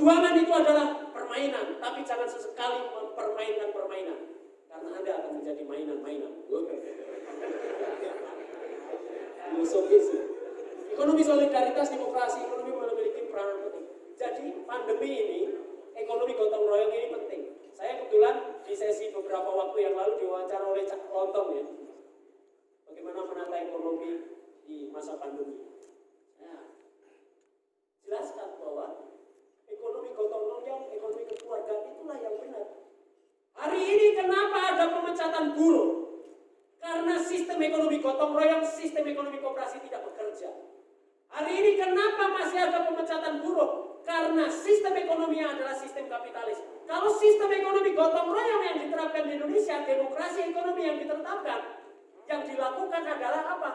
Perjuangan itu adalah permainan, tapi jangan sesekali mempermainkan permainan, karena Anda akan menjadi mainan-mainan. Filosofis. Ekonomi solidaritas, demokrasi, ekonomi memiliki peranan penting. Jadi pandemi ini, ekonomi gotong royong ini penting. Saya kebetulan di sesi beberapa waktu yang lalu diwawancara oleh Cak Lontong ya, bagaimana menata ekonomi di masa pandemi. Nah, jelaskan bahwa ekonomi gotong royong, ekonomi kekeluargaan itulah yang benar. Hari ini kenapa ada pemecatan buruh? Karena sistem ekonomi gotong royong, sistem ekonomi koperasi tidak bekerja. Hari ini kenapa masih ada pemecatan buruh? Karena sistem ekonominya adalah sistem kapitalis. Kalau sistem ekonomi gotong royong yang diterapkan di Indonesia, demokrasi ekonomi yang ditetapkan, yang dilakukan adalah apa?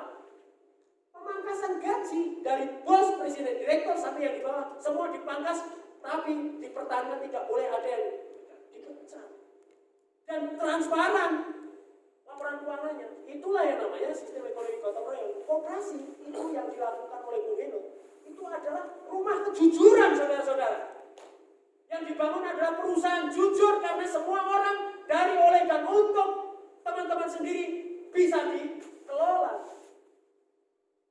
Pemangkasan gaji dari bos, presiden, direktur sampai yang di bawah, semua dipangkas, tapi dipertahankan, tidak boleh ada yang dipecat. Dan transparan laporan keuangannya. Itulah yang namanya sistem ekonomi gotong royong. Koperasi itu yang dilakukan oleh Bung Heno itu adalah rumah kejujuran, saudara-saudara. Yang dibangun adalah perusahaan jujur karena semua orang dari, oleh, dan untuk teman-teman sendiri bisa dikelola.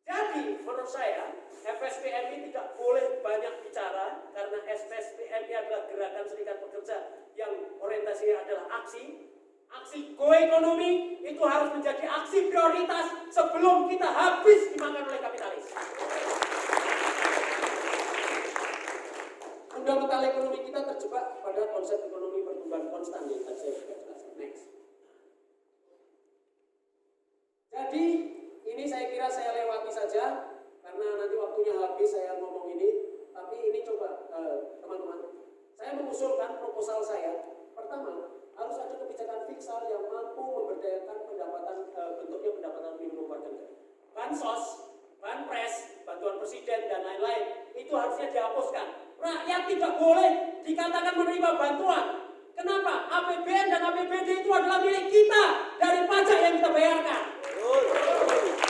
Jadi menurut saya FSPMI tidak boleh banyak bicara karena FSPMI adalah gerakan serikat pekerja yang orientasinya adalah aksi. Aksi go ekonomi itu harus menjadi aksi prioritas sebelum kita habis dimakan oleh kapitalis. Fundamental ekonomi kita terjebak pada konsep ekonomi pertumbuhan konstan yang tadi saya sudah jelaskan. Next. Jadi ini saya kira saya lewati saja karena nanti waktunya habis saya ngomong ini. Tapi ini coba teman-teman, saya mengusulkan proposal saya. Pertama, harus ada kebijakan fiskal yang mampu memberdayakan pendapatan, bentuknya pendapatan minimum warga negara. Bansos, banpres, bantuan presiden dan lain-lain itu harusnya dihapuskan. Rakyat tidak boleh dikatakan menerima bantuan. Kenapa? APBN dan APBD itu adalah milik kita dari pajak yang kita bayarkan.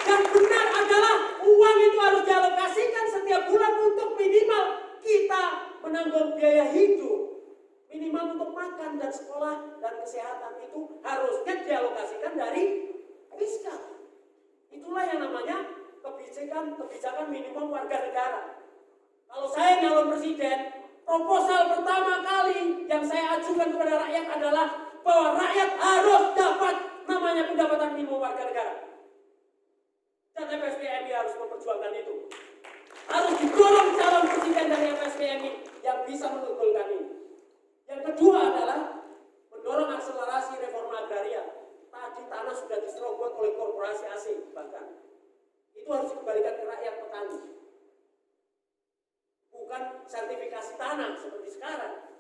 Yang benar adalah uang itu harus dialokasikan setiap bulan untuk minimal kita menanggung biaya hidup. Minimal untuk makan dan sekolah dan kesehatan itu harusnya dialokasikan dari fiskal. Itulah yang namanya kebijakan minimum warga negara. Kalau saya nyalon presiden, proposal pertama kali yang saya ajukan kepada rakyat adalah bahwa rakyat harus dapat namanya pendapatan minimum warga negara. Dan FSPMI harus memperjuangkan itu. Harus didorong calon presiden dari FSPMI yang bisa menunggulkan ini. Yang kedua adalah mendorong akselerasi reforma agraria. Tadi tanah sudah diserobot oleh korporasi asing bahkan. Itu harus dikembalikan ke rakyat petani. Bukan sertifikasi tanah seperti sekarang.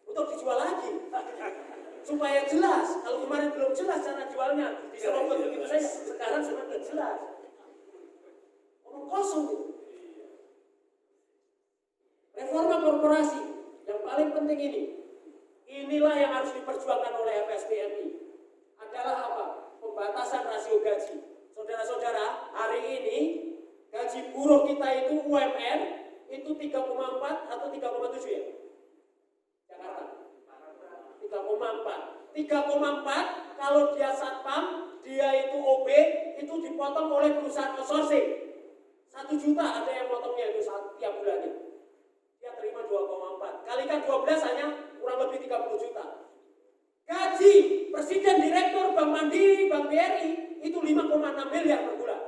Untuk dijual lagi. Supaya jelas. Kalau kemarin belum jelas cara jualnya, diserobot begitu saja. Sekarang semakin jelas. Omong kosong itu. Reforma korporasi yang paling penting inilah yang harus diperjuangkan oleh FSPMI. Adalah apa? Pembatasan rasio gaji. Saudara-saudara, hari ini gaji buruh kita itu UMR itu 3,4 atau 3,7 ya? Jakarta 3,4. 3,4 kalau dia satpam, dia itu OB, itu dipotong oleh perusahaan outsourcing. 1 juta ada yang potongnya itu tiap bulannya. Dia terima 2,4. Kalikan 12 hanya kurang lebih 30 juta. Gaji presiden direktur Bank Mandiri, Bank BRI itu 5,6 miliar per bulan.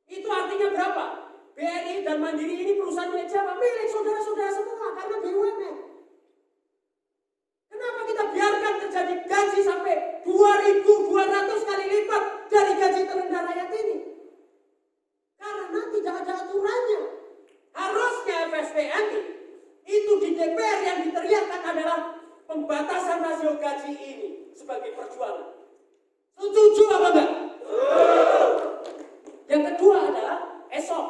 Itu artinya berapa? BRI dan Mandiri ini perusahaan milik siapa? Milik saudara-saudara semua karena BUMN. Kenapa kita biarkan terjadi gaji sampai 2.200 kali lipat dari gaji terendah rakyat ini? Karena tidak ada aturannya. Harusnya FSPMI itu di DPR yang diteriakkan adalah pembatasan rasio gaji ini sebagai perjuangan. Setuju apa enggak? Yang kedua adalah ESOP.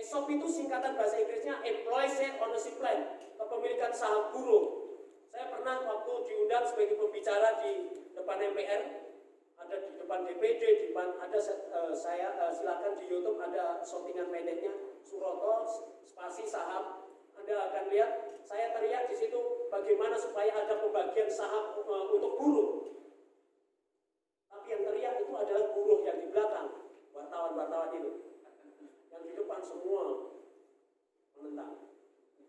ESOP itu singkatan bahasa Inggrisnya Employee Share Ownership Plan, kepemilikan saham buruh. Saya pernah waktu diundang sebagai pembicara di depan MPR, ada di depan DPD, di depan ada silakan di YouTube ada shootingan pendeknya Suroto spasi saham. Anda Anda akan lihat saya teriak di situ bagaimana supaya ada pembagian saham untuk buruh. Tapi yang teriak itu adalah buruh yang di belakang, wartawan-wartawan itu. Yang di depan semua menentang.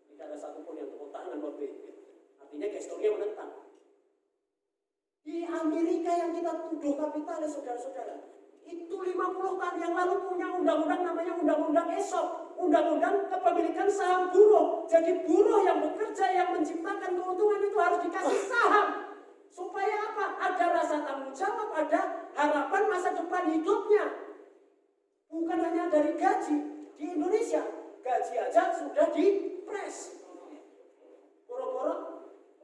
Tidak ada satupun yang tepuk tangan waktu itu. Artinya gesturnya menentang. Di Amerika yang kita tuduh kapitalis, saudara-saudara, itu 50 tahun yang lalu punya undang-undang namanya Undang-Undang ESOP, Undang-Undang Kepemilikan Saham Buruh. Jadi buruh yang bekerja, yang menciptakan keuntungan itu harus dikasih saham. Supaya apa? Ada rasa tanggung jawab, ada harapan masa depan hidupnya. Bukan hanya dari gaji. Di Indonesia, gaji aja sudah dipres. Boro-boro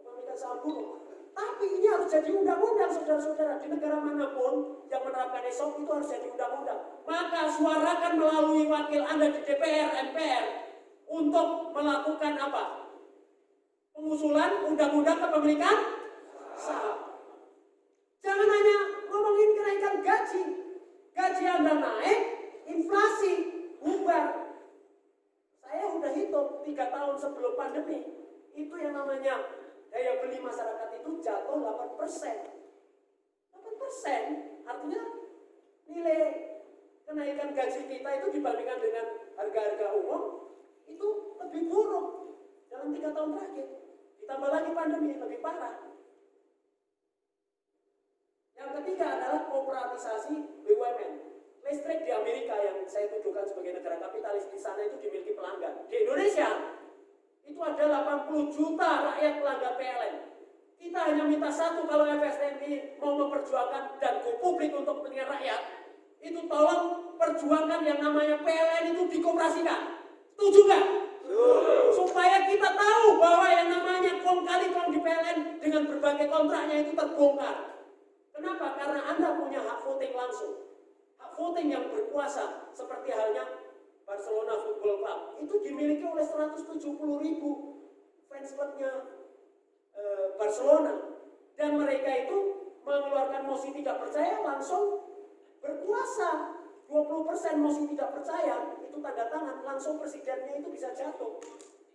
kepemilikan saham buruh. Tapi ini harus jadi undang-undang, saudara-saudara. Di negara manapun yang menerapkan ESOP itu harus jadi undang-undang. Maka suarakan melalui wakil Anda di DPR, MPR untuk melakukan apa? Pengusulan undang-undang kepemilikan saham. Jangan hanya ngomongin kenaikan gaji. Gaji Anda naik, inflasi, bubar. Saya udah hitung 3 tahun sebelum pandemi. Itu yang namanya daya beli masyarakat itu jatuh 8%. 8% artinya nilai kenaikan gaji kita itu dibandingkan dengan harga-harga umum itu lebih buruk dalam 3 tahun terakhir. Ditambah lagi pandemi lebih parah. Yang ketiga adalah kooperatisasi BUMN. Listrik di Amerika yang saya tujukan sebagai negara kapitalis, di sana itu dimiliki pelanggan. Di Indonesia itu ada 80 juta rakyat pelanggan PLN. Kita hanya minta satu, kalau FSTNI mau memperjuangkan dan go publik untuk kepentingan rakyat, itu tolong perjuangkan yang namanya PLN itu dikoperasikan. Setuju nggak? Supaya kita tahu bahwa yang namanya kong kali kong di PLN dengan berbagai kontraknya itu terbongkar. Kenapa? Karena Anda punya hak voting langsung. Hak voting yang berkuasa seperti halnya Barcelona Football Club itu dimiliki oleh 170.000 fans klubnya Barcelona, dan mereka itu mengeluarkan mosi tidak percaya langsung berkuasa. 20% mosi tidak percaya itu tanda tangan, langsung presidennya itu bisa jatuh.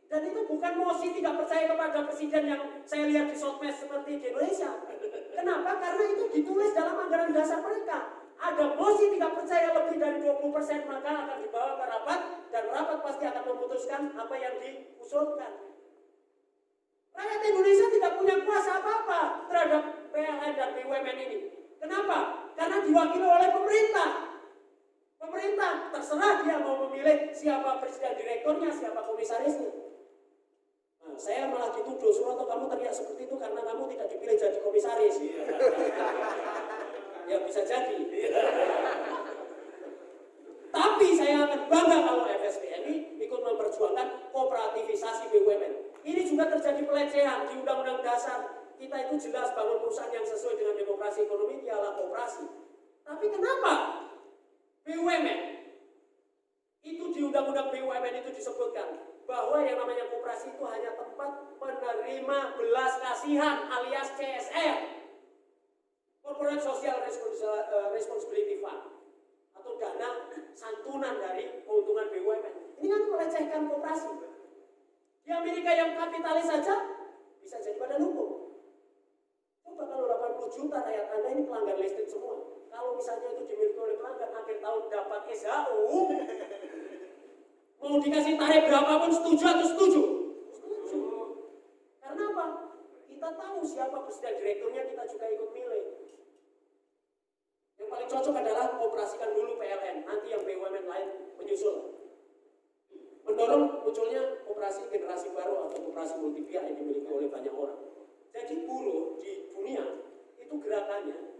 Dan itu bukan mosi tidak percaya kepada presiden yang saya lihat di sosmed seperti di Indonesia. Kenapa? Karena itu ditulis dalam anggaran dasar mereka. Ada mosi tidak percaya lebih dari 20%, maka akan dibawa ke rapat, dan rapat pasti akan memutuskan apa yang diusulkan. Rakyat Indonesia tidak punya kuasa apa-apa terhadap PLN dan BUMN ini. Kenapa? Karena diwakili oleh pemerintah. Pemerintah terserah dia mau memilih siapa presiden direkturnya, siapa komisarisnya. Nah, saya malah dituduh, Suroto kamu teriak seperti itu karena kamu tidak dipilih jadi komisaris. Ya bisa jadi. Tapi saya akan bangga kalau FSBNI ikut memperjuangkan kooperativisasi BUMN. Ini juga terjadi pelecehan di Undang-Undang Dasar. Kita itu jelas bangun perusahaan yang sesuai dengan demokrasi ekonomi ialah kooperasi. Tapi kenapa BUMN itu di Undang-Undang BUMN itu disebutkan bahwa yang namanya kooperasi itu hanya tempat menerima belas kasihan alias CSR, Corporate Social Responsibility Fund, atau dana santunan dari keuntungan BUMN. Ini kan melecehkan kooperasi. Di Amerika yang kapitalis saja bisa jadi badan hukum. Coba kalau 80 juta rakyat Anda ini pelanggan listrik semua. Kalau misalnya itu dimiliki oleh pelanggan, akhir tahun dapat SHU, mau dikasih tarif berapapun setuju atau setuju? Setuju. Karena apa? Kita tahu siapa presiden direkturnya, kita juga ikut milih. Yang paling cocok adalah operasikan dulu PLN, nanti yang BUMN lain menyusul. Mendorong munculnya operasi generasi baru atau operasi multi pihak yang dimiliki oleh banyak orang. Jadi buruh di dunia itu gerakannya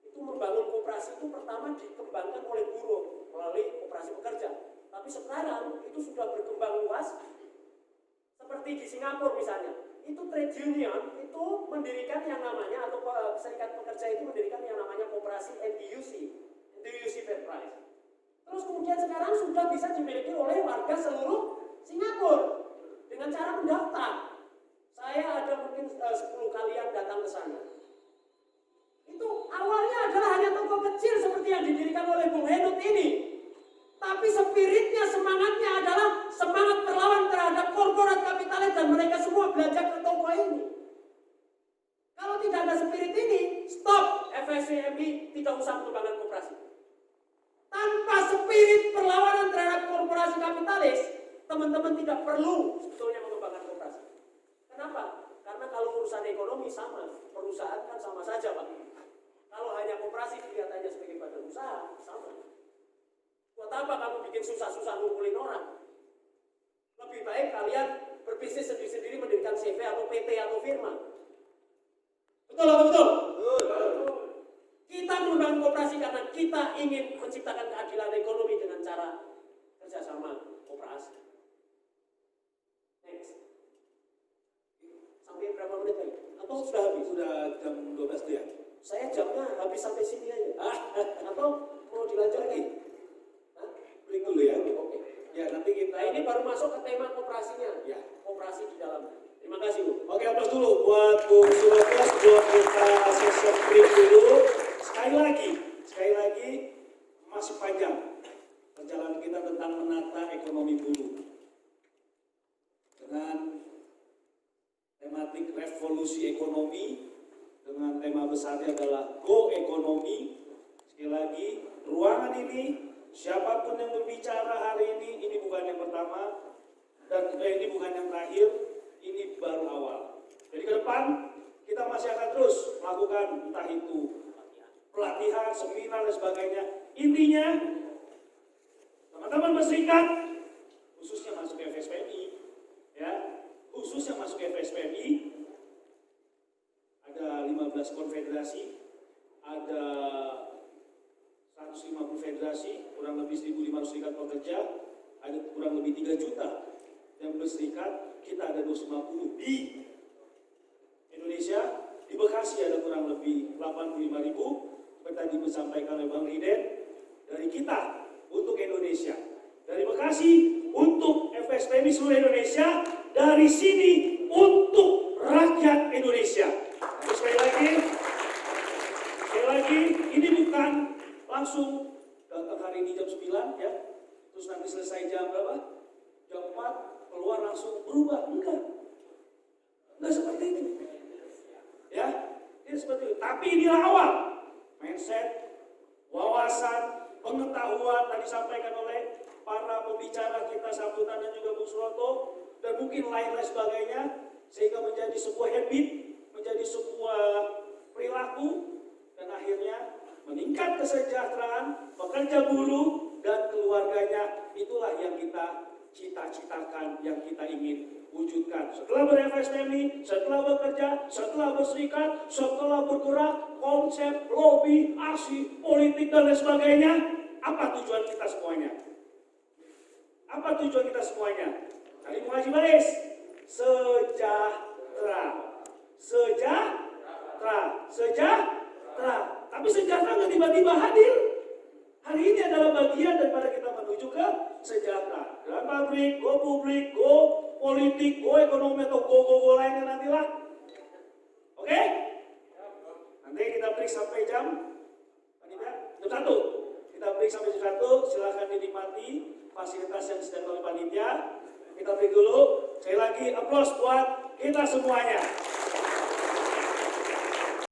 itu membangun koperasi itu pertama dikembangkan oleh buruh melalui koperasi pekerja. Tapi sekarang itu sudah berkembang luas seperti di Singapura misalnya. Itu trade union itu mendirikan yang namanya atau serikat pekerja itu mendirikan yang namanya koperasi NTUC Fair Price. Terus kemudian sekarang sudah bisa dimiliki oleh warga seluruh Singapura dengan cara mendaftar. Saya ada mungkin 10 kalian datang ke sana. Itu awalnya adalah hanya toko kecil seperti yang didirikan oleh Bung Henut ini. Tapi spiritnya, semangatnya adalah semangat perlawan terhadap korporat kapital kapitalis, teman-teman tidak perlu sebetulnya mengembangkan koperasi. Kenapa? Karena kalau urusan ekonomi sama, perusahaan kan sama saja Pak. Kalau hanya koperasi kelihatannya sebagai badan usaha, sama. Buat apa kamu bikin susah-susah ngumpulin orang? Lebih baik kalian berbisnis sendiri-sendiri mendirikan CV atau PT atau firma. Betul atau betul? Betul. Kita membangun koperasi karena kita ingin menciptakan keadilan ekonomi dengan cara kerjasama koperasi. Next. Sampai berapa menit lagi? Atau sudah habis? Sudah jam 12 tuh ya? Saya jamnya habis sampai sini aja. Atau mau dilanjut lagi? Break dulu ya. Oke. Ya, nanti kita... Nah, ini baru masuk ke tema koperasinya. Ya. Koperasi di dalam. Terima kasih Bu. Oke, aplaus dulu buat Bu Subagas, buat kita session break dulu. Sekali lagi masih panjang perjalanan kita tentang menata ekonomi buruh. Dengan tematik revolusi ekonomi, dengan tema besarnya adalah Go Ekonomi. Sekali lagi, ruangan ini, siapapun yang berbicara hari ini bukan yang pertama, dan ini bukan yang terakhir, ini baru awal. Jadi ke depan, kita masih akan terus melakukan entah itu pelatihan, seminar, dan sebagainya. Intinya, teman-teman berserikat, khususnya masuk ke FSPMI, ya, khususnya masuk ke FSPMI, ada 15 konfederasi, ada 150 federasi, kurang lebih 1.500 serikat pekerja, ada kurang lebih 3 juta yang berserikat, kita ada 250 di Indonesia. Di Bekasi ada kurang lebih 85.000, seperti tadi disampaikan oleh Bang Riden, dari kita untuk Indonesia, dari Bekasi untuk FSPMI seluruh Indonesia, dari sini untuk rakyat Indonesia. Jadi sekali lagi, ini bukan langsung datang hari ini jam 9 ya, terus nanti selesai jam berapa? Jam 4 keluar langsung berubah, enggak seperti itu ya, ini seperti itu. Tapi inilah awal, mindset, wawasan, pengetahuan tadi disampaikan oleh para pembicara kita sambutan dan juga Bung Suroto, dan mungkin lain-lain sebagainya, sehingga menjadi sebuah habit, menjadi sebuah perilaku, dan akhirnya meningkat kesejahteraan pekerja buruh dan keluarganya. Itulah yang kita cita-citakan, yang kita ingin wujudkan. Setelah ber-FSPMI, setelah bekerja, setelah berserikat, setelah bergerak, konsep, lobby, aksi, politik, dan lain sebagainya, apa tujuan kita semuanya? Apa tujuan kita semuanya? Tadi Bung Haji Baris, sejahtera. Tapi sejahtera nggak tiba-tiba hadir. Hari ini adalah bagian daripada kita menuju ke sejahtera. Dengan pabrik, go publik, go politik, go ekonomi, atau go lainnya nantilah. Oke? Nanti kita break sampai jam 1. Kita break sampai jam 1. Silahkan dinikmati fasilitas yang disediakan oleh panitia. Kita break dulu. Sekali lagi, aplaus buat kita semuanya.